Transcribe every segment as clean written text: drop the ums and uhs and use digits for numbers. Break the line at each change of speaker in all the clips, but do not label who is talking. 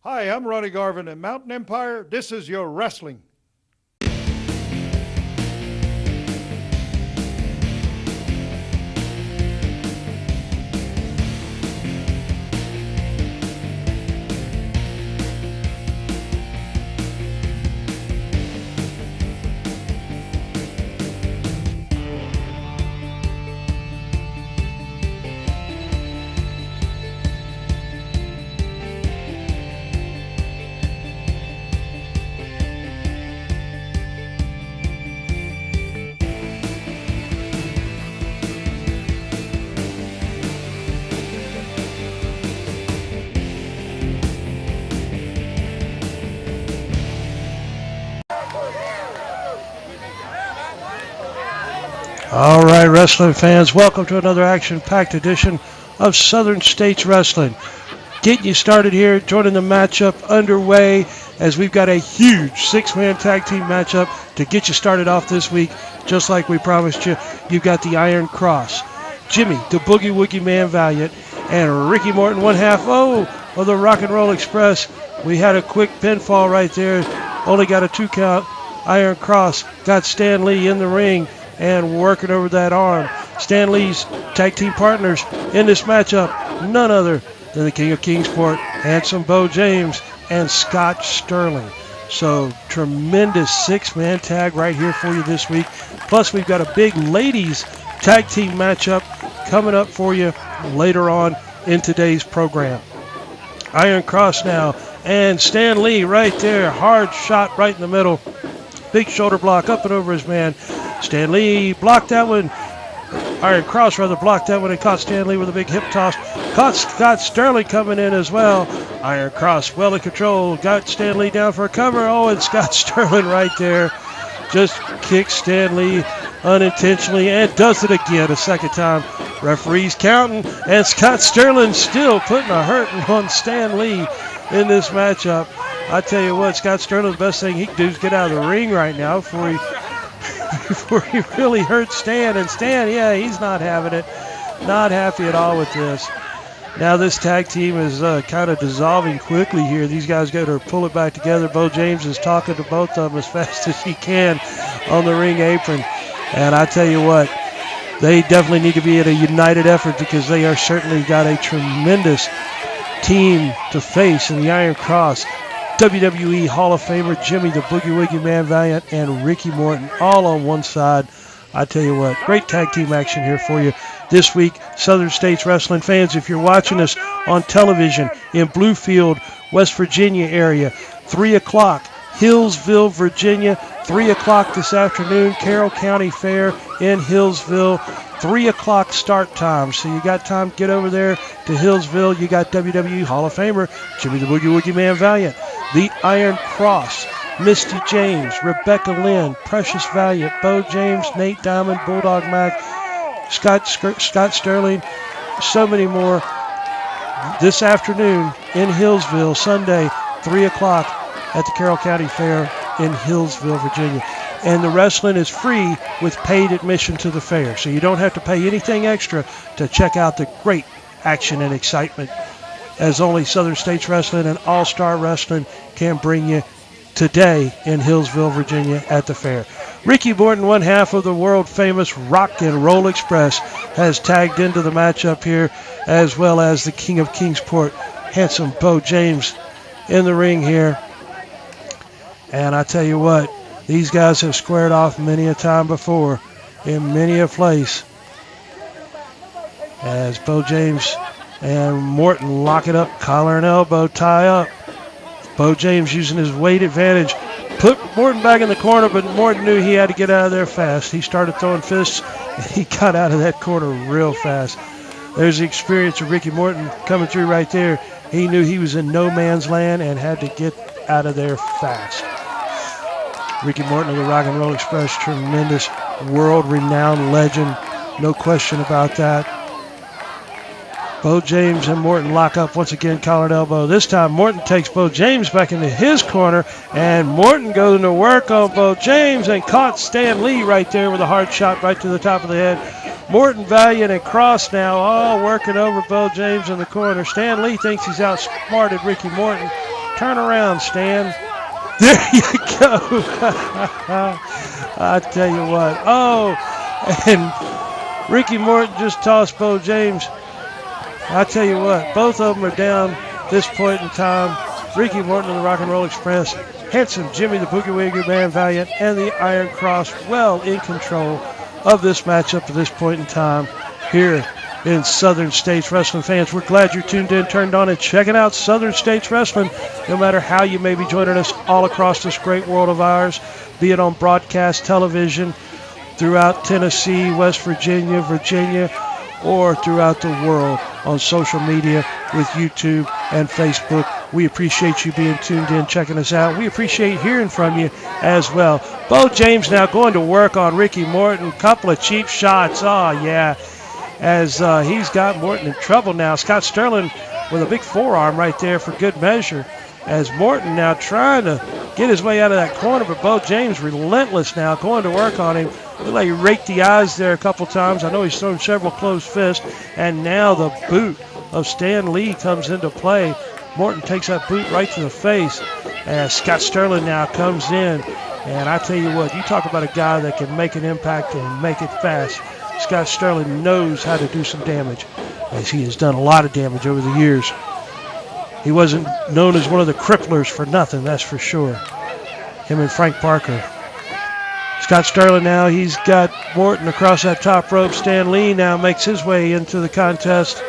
Hi, I'm Ronnie Garvin at Mountain Empire. This is your wrestling.
All right, wrestling fans, welcome to another action-packed edition of Southern States Wrestling. Getting you started here, joining the matchup underway as we've got a huge six-man tag team matchup to get you started off this week. Just like we promised you, you've got the Iron Cross, Jimmy, the Boogie Woogie Man Valiant, and Ricky Morton, one half of the Rock and Roll Express. We had a quick pinfall right there, only got a 2 count. Iron Cross got Stan Lee in the ring and working over that arm. Stan Lee's tag team partners in this matchup, none other than the King of Kingsport, Handsome Bo James, and Scott Sterling. So tremendous six-man tag right here for you this week. Plus we've got a big ladies tag team matchup coming up for you later on in today's program. Iron Cross now, and Stan Lee right there, hard shot right in the middle. Big shoulder block up and over his man. Stan Lee blocked that one. Iron Cross rather blocked that one and caught Stan Lee with a big hip toss. Caught Scott Sterling coming in as well. Iron Cross well in control. Got Stan Lee down for a cover. Oh, and Scott Sterling right there just kicks Stan Lee unintentionally and does it again a second time. Referee's counting, and Scott Sterling still putting a hurting on Stan Lee in this matchup. I tell you what, Scott Sterling, the best thing he can do is get out of the ring right now before he really hurts Stan. And Stan, yeah, he's not having it. Not happy at all with this. Now this tag team is kind of dissolving quickly here. These guys got to pull it back together. Bo James is talking to both of them as fast as he can on the ring apron. And I tell you what, they definitely need to be at a united effort because they are certainly got a tremendous team to face in the Iron Cross. WWE Hall of Famer Jimmy the Boogie Woogie Man Valiant and Ricky Morton all on one side. I tell you what, great tag team action here for you this week. Southern States Wrestling fans, if you're watching us on television in Bluefield, West Virginia area, 3 o'clock, Hillsville, Virginia, 3 o'clock this afternoon, Carroll County Fair in Hillsville, 3 o'clock start time. So you got time to get over there to Hillsville. You got WWE Hall of Famer Jimmy the Boogie Woogie Man Valiant, the Iron Cross, Misty James, Rebecca Lynn, Precious Valiant, Bo James, Nate Diamond, Bulldog Mac, Scott Sterling, so many more this afternoon in Hillsville, Sunday, 3 o'clock at the Carroll County Fair in Hillsville, Virginia. And the wrestling is free with paid admission to the fair. So you don't have to pay anything extra to check out the great action and excitement as only Southern States Wrestling and All-Star Wrestling can bring you today in Hillsville, Virginia at the fair. Ricky Morton, one half of the world-famous Rock and Roll Express, has tagged into the matchup here, as well as the King of Kingsport, Handsome Bo James, in the ring here. And I tell you what, these guys have squared off many a time before in many a place. As Bo James and Morton lock it up, collar and elbow, tie up. Bo James using his weight advantage, put Morton back in the corner, but Morton knew he had to get out of there fast. He started throwing fists, and he got out of that corner real fast. There's the experience of Ricky Morton coming through right there. He knew he was in no man's land and had to get out of there fast. Ricky Morton of the Rock and Roll Express, tremendous world-renowned legend, no question about that. Bo James and Morton lock up once again, collar and elbow. This time Morton takes Bo James back into his corner, and Morton goes to work on Bo James and caught Stan Lee right there with a hard shot right to the top of the head. Morton, Valiant, and Cross now all working over Bo James in the corner. Stan Lee thinks he's outsmarted Ricky Morton, Turn around, Stan. There you go. I tell you what. Oh, and Ricky Morton just tossed Bo James. I tell you what, both of them are down this point in time. Ricky Morton of the Rock and Roll Express, Handsome Jimmy the Boogie Woogie Man Valiant, and the Iron Cross well in control of this matchup at this point in time here in Southern States Wrestling. Fans, we're glad you're tuned in, turned on, and checking out Southern States Wrestling, no matter how you may be joining us all across this great world of ours, be it on broadcast television throughout Tennessee, West Virginia, or throughout the world on social media with YouTube and Facebook. We appreciate you being tuned in, checking us out. We appreciate hearing from you as well. Bo James now going to work on Ricky Morton. Couple of cheap shots. Oh, yeah. As he's got Morton in trouble now. Scott Sterling with a big forearm right there for good measure. As Morton now trying to get his way out of that corner, but Bo James relentless now, going to work on him. Looked like he raked the eyes there a couple times. I know he's thrown several closed fists. And now the boot of Stan Lee comes into play. Morton takes that boot right to the face. As Scott Sterling now comes in. And I tell you what, you talk about a guy that can make an impact and make it fast. Scott Sterling knows how to do some damage, as he has done a lot of damage over the years. He wasn't known as one of the cripplers for nothing, that's for sure. Him and Frank Parker. Scott Sterling now, he's got Morton across that top rope. Stan Lee now makes his way into the contest.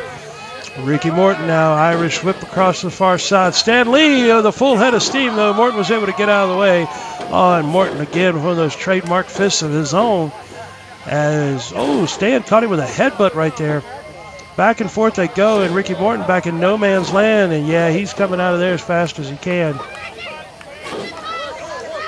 Ricky Morton now, Irish whip across the far side. Stan Lee, the full head of steam, though. Morton was able to get out of the way. Oh, and Morton again, one of those trademark fists of his own. Stan caught him with a headbutt right there. Back and forth they go, and Ricky Morton back in no man's land. And, yeah, he's coming out of there as fast as he can.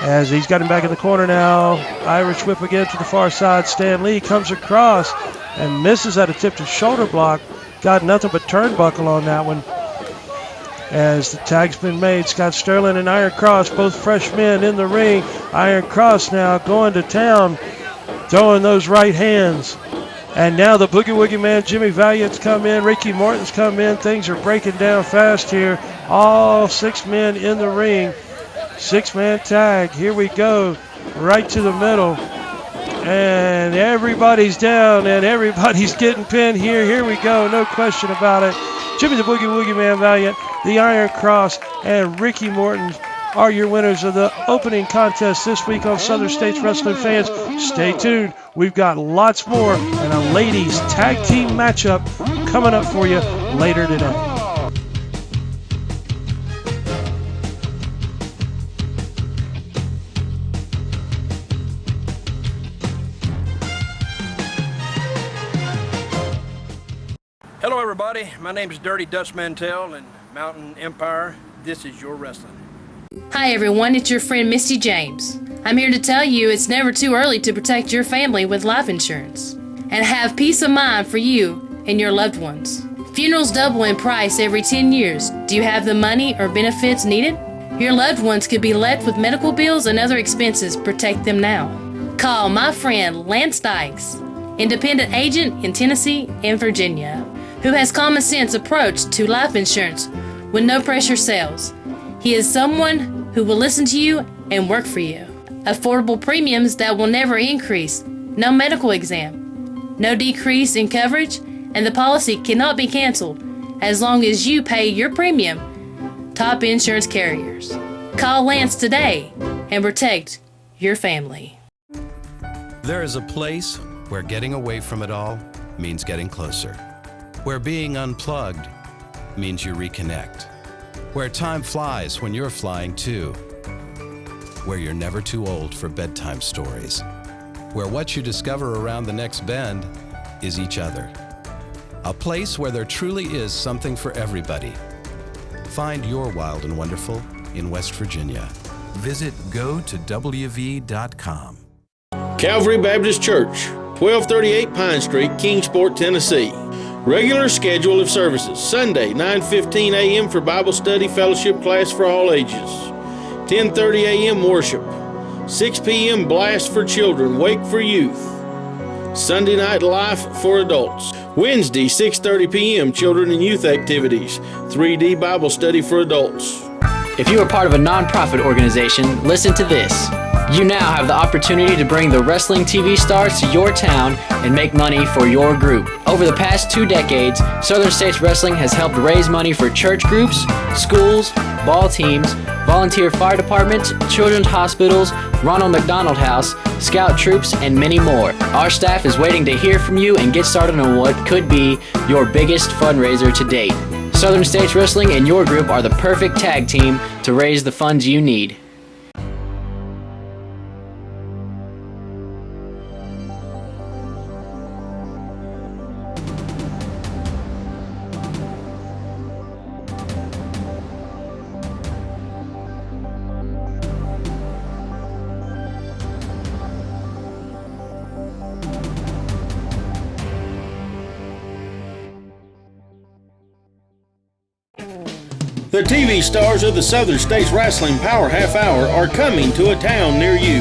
As he's got him back in the corner now. Irish whip again to the far side. Stan Lee comes across and misses at a tipped shoulder block. Got nothing but turnbuckle on that one. As the tag's been made, Scott Sterling and Iron Cross, both fresh men in the ring. Iron Cross now going to town, throwing those right hands. And now the Boogie Woogie Man, Jimmy Valiant's come in. Ricky Morton's come in. Things are breaking down fast here. All 6 men in the ring. 6-man tag. Here we go. Right to the middle. And everybody's down and everybody's getting pinned here. Here we go. No question about it. Jimmy the Boogie Woogie Man Valiant, the Iron Cross, and Ricky Morton are your winners of the opening contest this week on Southern States Wrestling. Fans, stay tuned. We've got lots more and a ladies tag team matchup coming up for you later today.
Hello everybody, my name is Dirty Dutch Mantell and Mountain Empire. This is your wrestling.
Hi everyone, it's your friend Misty James. I'm here to tell you it's never too early to protect your family with life insurance and have peace of mind for you and your loved ones. Funerals double in price every 10 years. Do you have the money or benefits needed? Your loved ones could be left with medical bills and other expenses. Protect them now. Call my friend Lance Dykes, independent agent in Tennessee and Virginia, who has common sense approach to life insurance with no pressure sales. He is someone who will listen to you and work for you. Affordable premiums that will never increase, no medical exam, no decrease in coverage, and the policy cannot be canceled as long as you pay your premium. Top insurance carriers. Call Lance today and protect your family.
There is a place where getting away from it all means getting closer. Where being unplugged means you reconnect. Where time flies when you're flying too. Where you're never too old for bedtime stories. Where what you discover around the next bend is each other. A place where there truly is something for everybody. Find your wild and wonderful in West Virginia. Visit gotowv.com.
Calvary Baptist Church, 1238 Pine Street, Kingsport, Tennessee. Regular schedule of services: Sunday, 9:15 a.m. for Bible study fellowship class for all ages. 10:30 a.m. worship. 6 p.m. blast for children, wake for youth. Sunday night life for adults. Wednesday, 6:30 p.m. children and youth activities. 3D Bible study for adults.
If you are part of a nonprofit organization, listen to this. You now have the opportunity to bring the wrestling TV stars to your town and make money for your group. Over the past 2 decades, Southern States Wrestling has helped raise money for church groups, schools, ball teams, volunteer fire departments, children's hospitals, Ronald McDonald House, scout troops, and many more. Our staff is waiting to hear from you and get started on what could be your biggest fundraiser to date. Southern States Wrestling and your group are the perfect tag team to raise the funds you need.
The TV stars of the Southern States Wrestling Power Half Hour are coming to a town near you.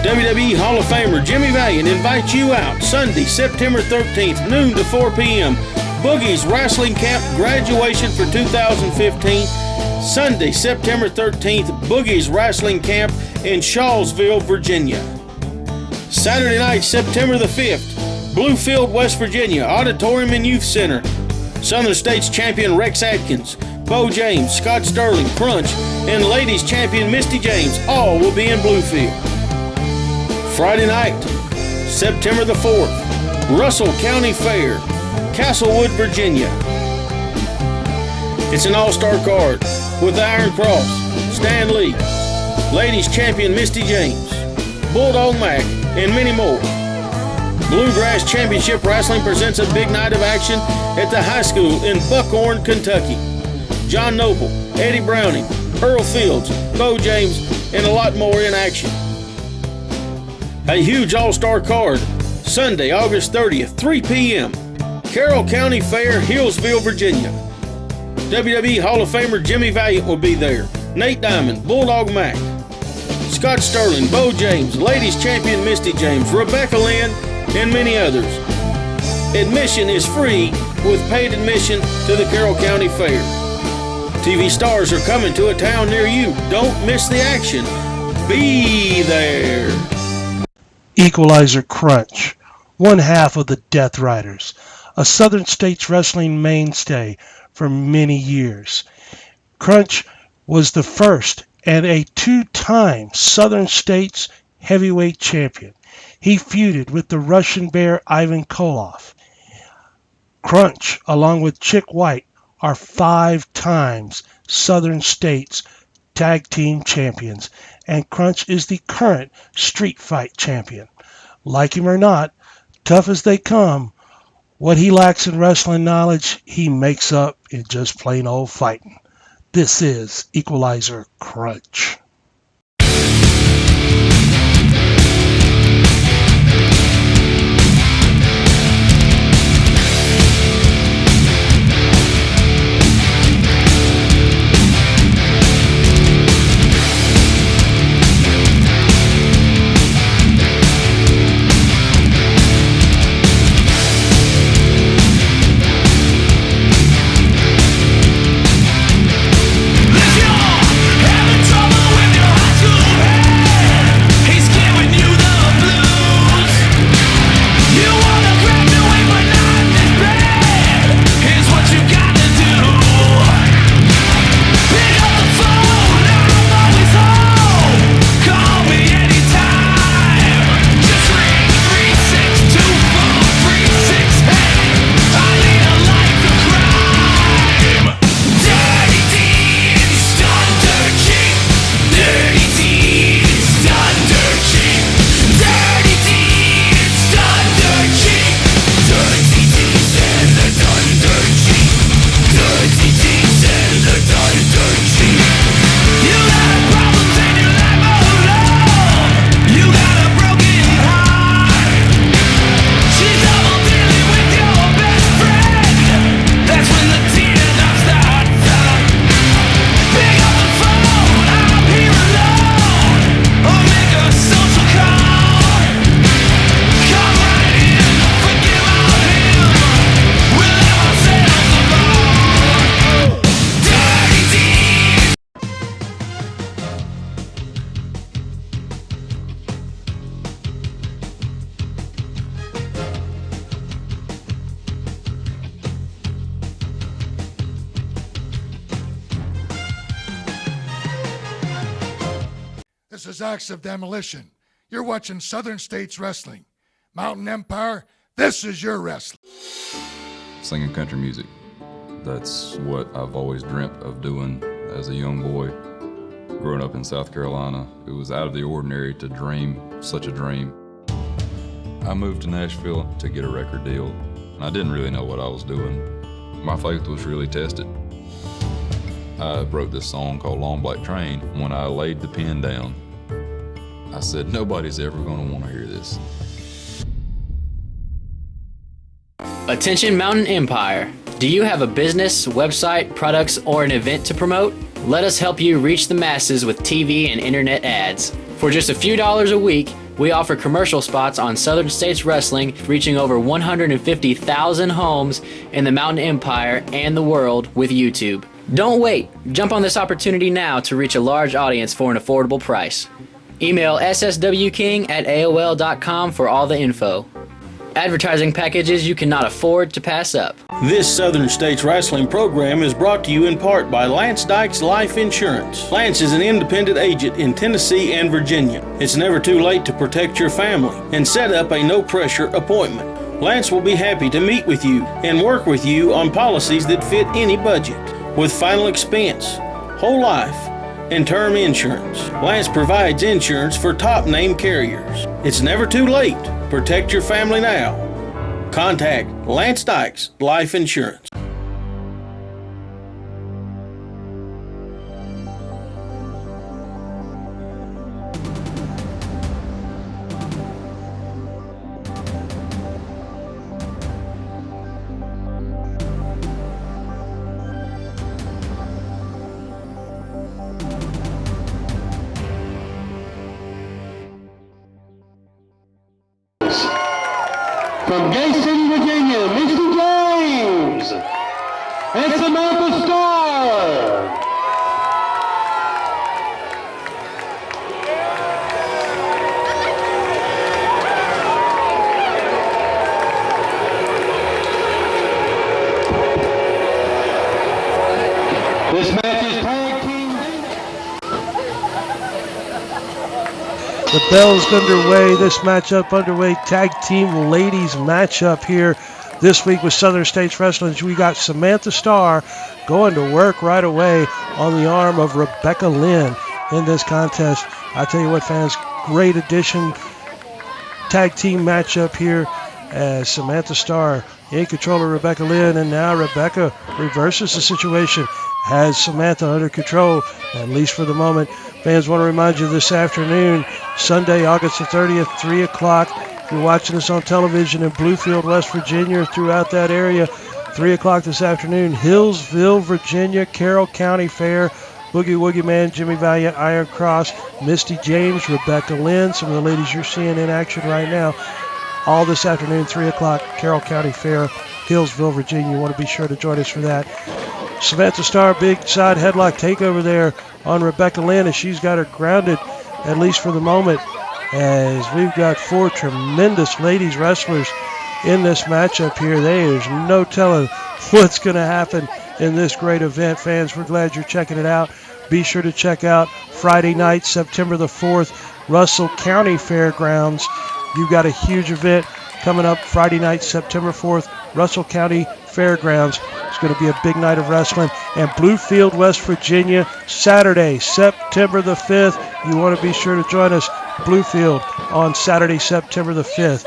WWE Hall of Famer Jimmy Valiant invites you out Sunday, September 13th, noon to 4 p.m. Boogie's Wrestling Camp graduation for 2015. Sunday, September 13th, Boogie's Wrestling Camp in Shawsville, Virginia. Saturday night, September the 5th, Bluefield, West Virginia, Auditorium and Youth Center. Southern States Champion Rex Atkins, Bo James, Scott Sterling, Crunch, and Ladies Champion Misty James all will be in Bluefield. Friday night, September the 4th, Russell County Fair, Castlewood, Virginia. It's an all-star card with the Iron Cross, Stan Lee, Ladies Champion Misty James, Bulldog Mac, and many more. Bluegrass Championship Wrestling presents a big night of action at the high school in Buckhorn, Kentucky. John Noble, Eddie Browning, Earl Fields, Bo James, and a lot more in action. A huge all-star card, Sunday, August 30th, 3 p.m., Carroll County Fair, Hillsville, Virginia. WWE Hall of Famer Jimmy Valiant will be there, Nate Diamond, Bulldog Mac, Scott Sterling, Bo James, Ladies Champion Misty James, Rebecca Lynn, and many others. Admission is free with paid admission to the Carroll County Fair. TV stars are coming to a town near you. Don't miss the action. Be there.
Equalizer Crunch, one half of the Death Riders, a Southern States Wrestling mainstay for many years. Crunch was the first and a 2-time Southern States heavyweight champion. He feuded with the Russian Bear Ivan Koloff. Crunch, along with Chick White, are 5 times Southern States Tag Team Champions, and Crunch is the current Street Fight Champion. Like him or not, tough as they come, what he lacks in wrestling knowledge, he makes up in just plain old fighting. This is Equalizer Crunch.
If you're having trouble This is Acts of Demolition. You're watching Southern States Wrestling. Mountain Empire, this is your wrestling.
Singing country music. That's what I've always dreamt of doing as a young boy. Growing up in South Carolina, it was out of the ordinary to dream such a dream. I moved to Nashville to get a record deal, and I didn't really know what I was doing. My faith was really tested. I wrote this song called Long Black Train. When I laid the pen down, I said, nobody's ever going to want to hear this.
Attention Mountain Empire. Do you have a business, website, products, or an event to promote? Let us help you reach the masses with TV and internet ads. For just a few dollars a week, we offer commercial spots on Southern States Wrestling, reaching over 150,000 homes in the Mountain Empire and the world with YouTube. Don't wait. Jump on this opportunity now to reach a large audience for an affordable price. Email sswking@aol.com for all the info. Advertising packages you cannot afford to pass up.
This Southern States Wrestling program is brought to you in part by Lance Dykes Life Insurance. Lance is an independent agent in Tennessee and Virginia. It's never too late to protect your family and set up a no-pressure appointment. Lance will be happy to meet with you and work with you on policies that fit any budget. With final expense, whole life, and term insurance, Lance provides insurance for top-name carriers. It's never too late. Protect your family now. Contact Lance Dykes Life Insurance.
From Gay City, Virginia, Misty James and Samantha Starr. This match is tag team.
The bell's underway. This matchup underway. Tag team ladies matchup here this week with Southern States Wrestling. We got Samantha Starr going to work right away on the arm of Rebecca Lynn in this contest. I tell you what, fans, great addition. Tag team matchup here as Samantha Starr in control of Rebecca Lynn, and now Rebecca reverses the situation, has Samantha under control, at least for the moment. Fans, want to remind you this afternoon, Sunday, August the 30th, 3 o'clock. If you're watching us on television in Bluefield, West Virginia, throughout that area, 3 o'clock this afternoon, Hillsville, Virginia, Carroll County Fair, Boogie Woogie Man, Jimmy Valiant, Iron Cross, Misty James, Rebecca Lynn, some of the ladies you're seeing in action right now. All this afternoon, 3 o'clock, Carroll County Fair, Hillsville, Virginia. You want to be sure to join us for that. Samantha Starr, big side headlock takeover there on Rebecca Lynn, as she's got her grounded, at least for the moment, as we've got four tremendous ladies wrestlers in this matchup here. There's no telling what's going to happen in this great event. Fans, we're glad you're checking it out. Be sure to check out Friday night, September the 4th, Russell County Fairgrounds. You've got a huge event coming up Friday night, September 4th, Russell County Fairgrounds. It's going to be a big night of wrestling. And Bluefield, West Virginia, Saturday, September the 5th. You want to be sure to join us, Bluefield, on Saturday, September the 5th.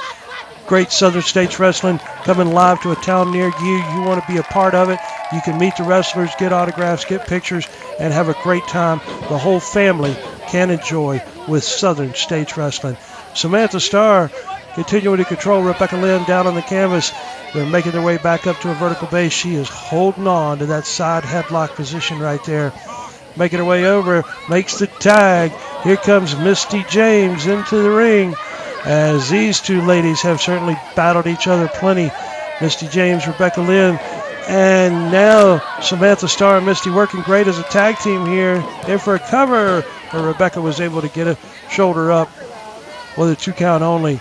Great Southern States Wrestling coming live to a town near you. You want to be a part of it. You can meet the wrestlers, get autographs, get pictures, and have a great time. The whole family can enjoy with Southern States Wrestling. Samantha Starr continuing to control Rebecca Lynn down on the canvas. They're making their way back up to a vertical base. She is holding on to that side headlock position right there. Making her way over, makes the tag. Here comes Misty James into the ring, as these two ladies have certainly battled each other plenty. Misty James, Rebecca Lynn, and now Samantha Starr and Misty working great as a tag team here. In for a cover, but Rebecca was able to get a shoulder up with a 2 count only.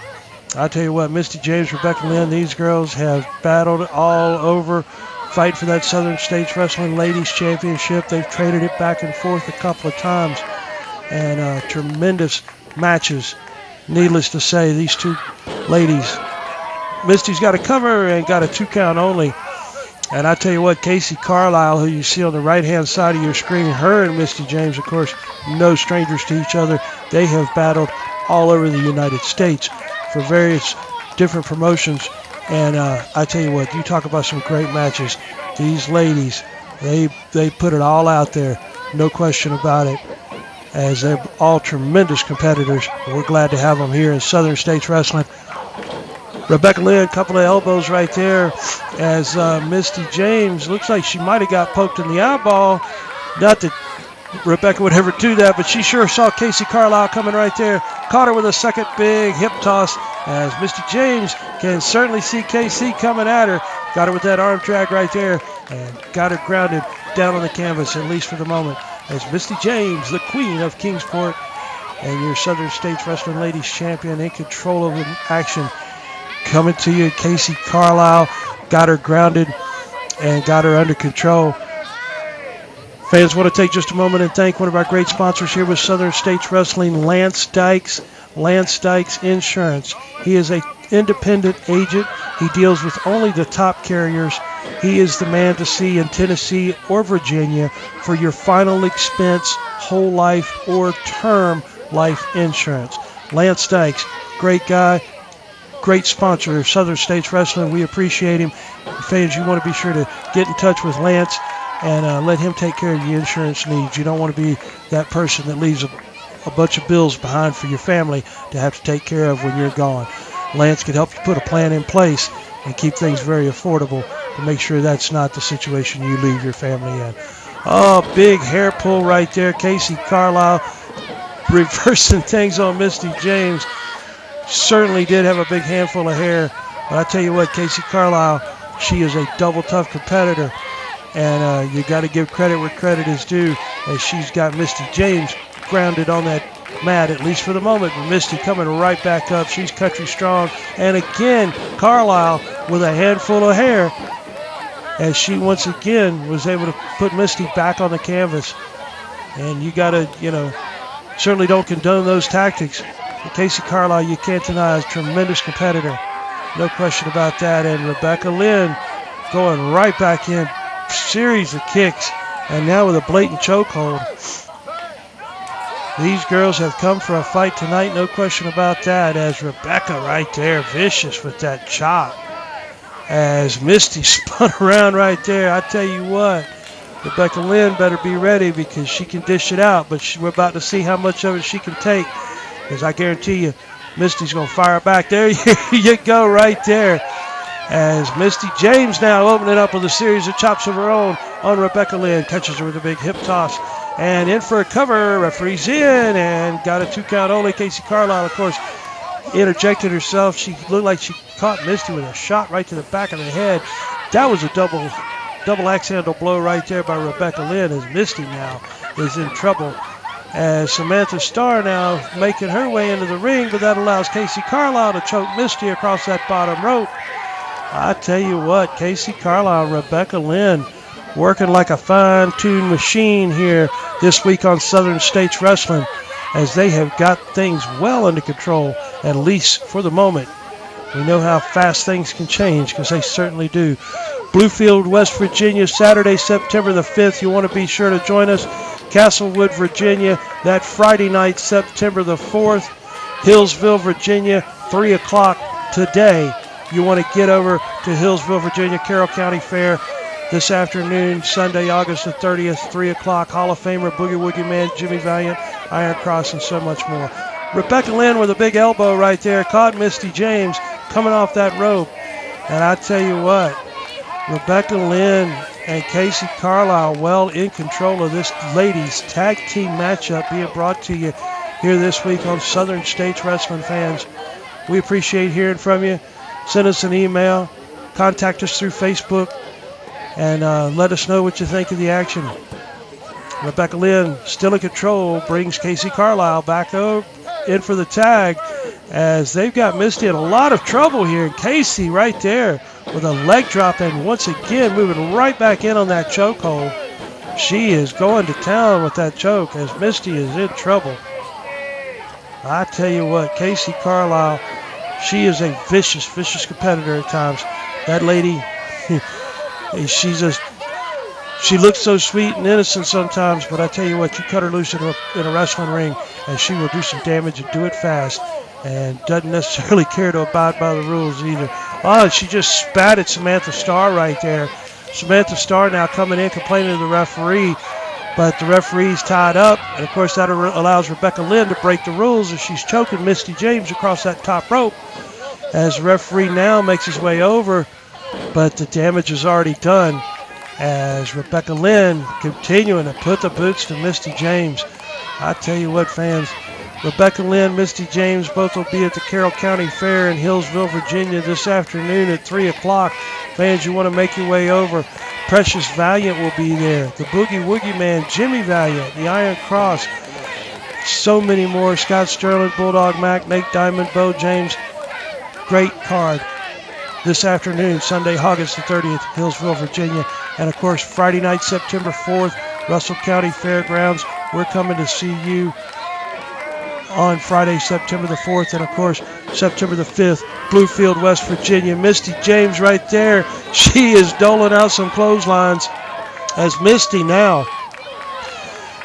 I tell you what, Misty James, Rebecca Lynn, these girls have battled all over, fight for that Southern States Wrestling Ladies Championship. They've traded it back and forth a couple of times. and tremendous matches. Needless to say, these two ladies, Misty's got a cover and got a 2 count only. And I tell you what, Casey Carlisle, who you see on the right-hand side of your screen, her and Misty James, of course, no strangers to each other. They have battled all over the United States for various different promotions. And I tell you what, you talk about some great matches. These ladies, they put it all out there, no question about it, as they're all tremendous competitors. We're glad to have them here in Southern States Wrestling. Rebecca Lynn, couple of elbows right there as Misty James looks like she might have got poked in the eyeball. Not that Rebecca would ever do that, but she sure saw Casey Carlisle coming right there. Caught her with a second big hip toss as Misty James can certainly see Casey coming at her. Got her with that arm drag right there and got her grounded down on the canvas, at least for the moment, as Misty James, the queen of Kingsport, and your Southern States Wrestling Ladies Champion, in control of the action. Coming to you, Casey Carlisle got her grounded and got her under control. Fans, want to take just a moment and thank one of our great sponsors here with Southern States Wrestling, Lance Dykes. Lance Dykes Insurance. He is an independent agent. He deals with only the top carriers. He is the man to see in Tennessee or Virginia for your final expense, whole life or term life insurance. Lance Dykes, great guy. Great sponsor of Southern States Wrestling. We appreciate him. Fans, you want to be sure to get in touch with Lance and let him take care of your insurance needs. You don't want to be that person that leaves a bunch of bills behind for your family to have to take care of when you're gone. Lance can help you put a plan in place and keep things very affordable to make sure that's not the situation you leave your family in. Oh, big hair pull right there. Casey Carlisle reversing things on Misty James. Certainly did have a big handful of hair, but I tell you what, Casey Carlisle, she is a double tough competitor, and you got to give credit where credit is due, as she's got Misty James grounded on that mat, at least for the moment. But Misty coming right back up. She's country strong, and again, Carlisle with a handful of hair, as she once again was able to put Misty back on the canvas. And you got to, certainly don't condone those tactics. But Casey Carlisle, you can't deny, is a tremendous competitor. No question about that. And Rebecca Lynn going right back in. Series of kicks. And now with a blatant chokehold. These girls have come for a fight tonight. No question about that. As Rebecca right there, vicious with that chop. As Misty spun around right there. I tell you what, Rebecca Lynn better be ready, because she can dish it out. But we're about to see how much of it she can take. Because I guarantee you, Misty's going to fire back. There you go right there. As Misty James now opening up with a series of chops of her own on Rebecca Lynn. Catches her with a big hip toss. And in for a cover. Referee's in and got a 2 count only. Casey Carlisle, of course, interjected herself. She looked like she caught Misty with a shot right to the back of the head. That was a double axe handle blow right there by Rebecca Lynn, as Misty now is in trouble. As Samantha Starr now making her way into the ring, but that allows Casey Carlisle to choke Misty across that bottom rope. I tell you what, Casey Carlisle, Rebecca Lynn working like a fine-tuned machine here this week on Southern States Wrestling, as they have got things well under control, at least for the moment. We know how fast things can change, because they certainly do. Bluefield, West Virginia, Saturday, September the 5th. You want to be sure to join us. Castlewood, Virginia, that Friday night, September the 4th. Hillsville, Virginia, 3 o'clock today. You want to get over to Hillsville, Virginia, Carroll County Fair this afternoon, Sunday, August the 30th, 3 o'clock. Hall of Famer, Boogie Woogie Man, Jimmy Valiant, Iron Cross, and so much more. Rebecca Lynn with a big elbow right there, caught Misty James coming off that rope. And I tell you what, Rebecca Lynn and Casey Carlisle well in control of this ladies tag team matchup being brought to you here this week on Southern States Wrestling. Fans, we appreciate hearing from you. Send us an email, contact us through Facebook, and let us know what you think of the action. Rebecca Lynn still in control, brings Casey Carlisle back in for the tag, as they've got Misty in a lot of trouble here. Casey right there with a leg drop, and once again moving right back in on that chokehold. She is going to town with that choke as Misty is in trouble. I tell you what, Casey Carlisle, she is a vicious, vicious competitor at times. That lady, she looks so sweet and innocent sometimes, but I tell you what, you cut her loose in a wrestling ring, and she will do some damage and do it fast, and doesn't necessarily care to abide by the rules either. Oh, she just spat at Samantha Starr right there. Samantha Starr now coming in complaining to the referee, but the referee's tied up, and of course that allows Rebecca Lynn to break the rules as she's choking Misty James across that top rope. As the referee now makes his way over, but the damage is already done as Rebecca Lynn continuing to put the boots to Misty James. I tell you what, fans, Rebecca Lynn, Misty James both will be at the Carroll County Fair in Hillsville, Virginia this afternoon at 3 o'clock. Fans, you want to make your way over. Precious Valiant will be there. The Boogie Woogie Man, Jimmy Valiant, the Iron Cross. So many more. Scott Sterling, Bulldog Mac, Nate Diamond, Bo James. Great card this afternoon, Sunday, August the 30th, Hillsville, Virginia. And, of course, Friday night, September 4th, Russell County Fairgrounds. We're coming to see you on Friday, September the 4th. And, of course, September the 5th, Bluefield, West Virginia. Misty James right there. She is doling out some clotheslines as Misty now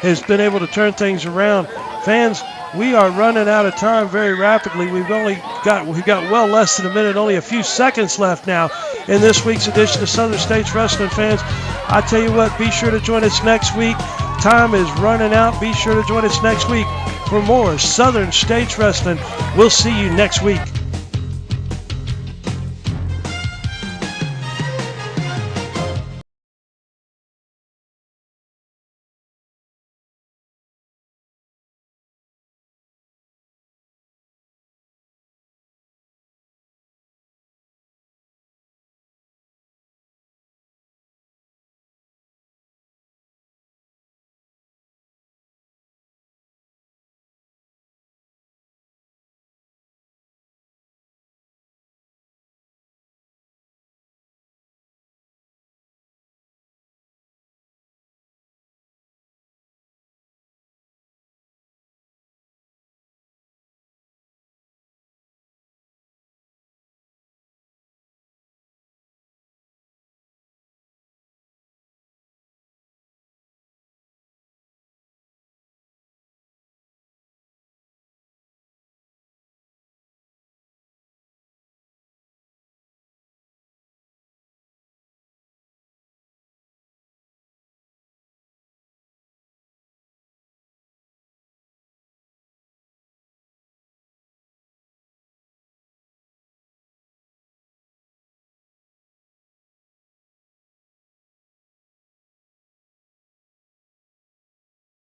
has been able to turn things around. Fans, we are running out of time very rapidly. We've got well less than a minute, only a few seconds left now in this week's edition of Southern States Wrestling. Fans, I tell you what, be sure to join us next week. Time is running out. Be sure to join us next week for more Southern States Wrestling. We'll see you next week.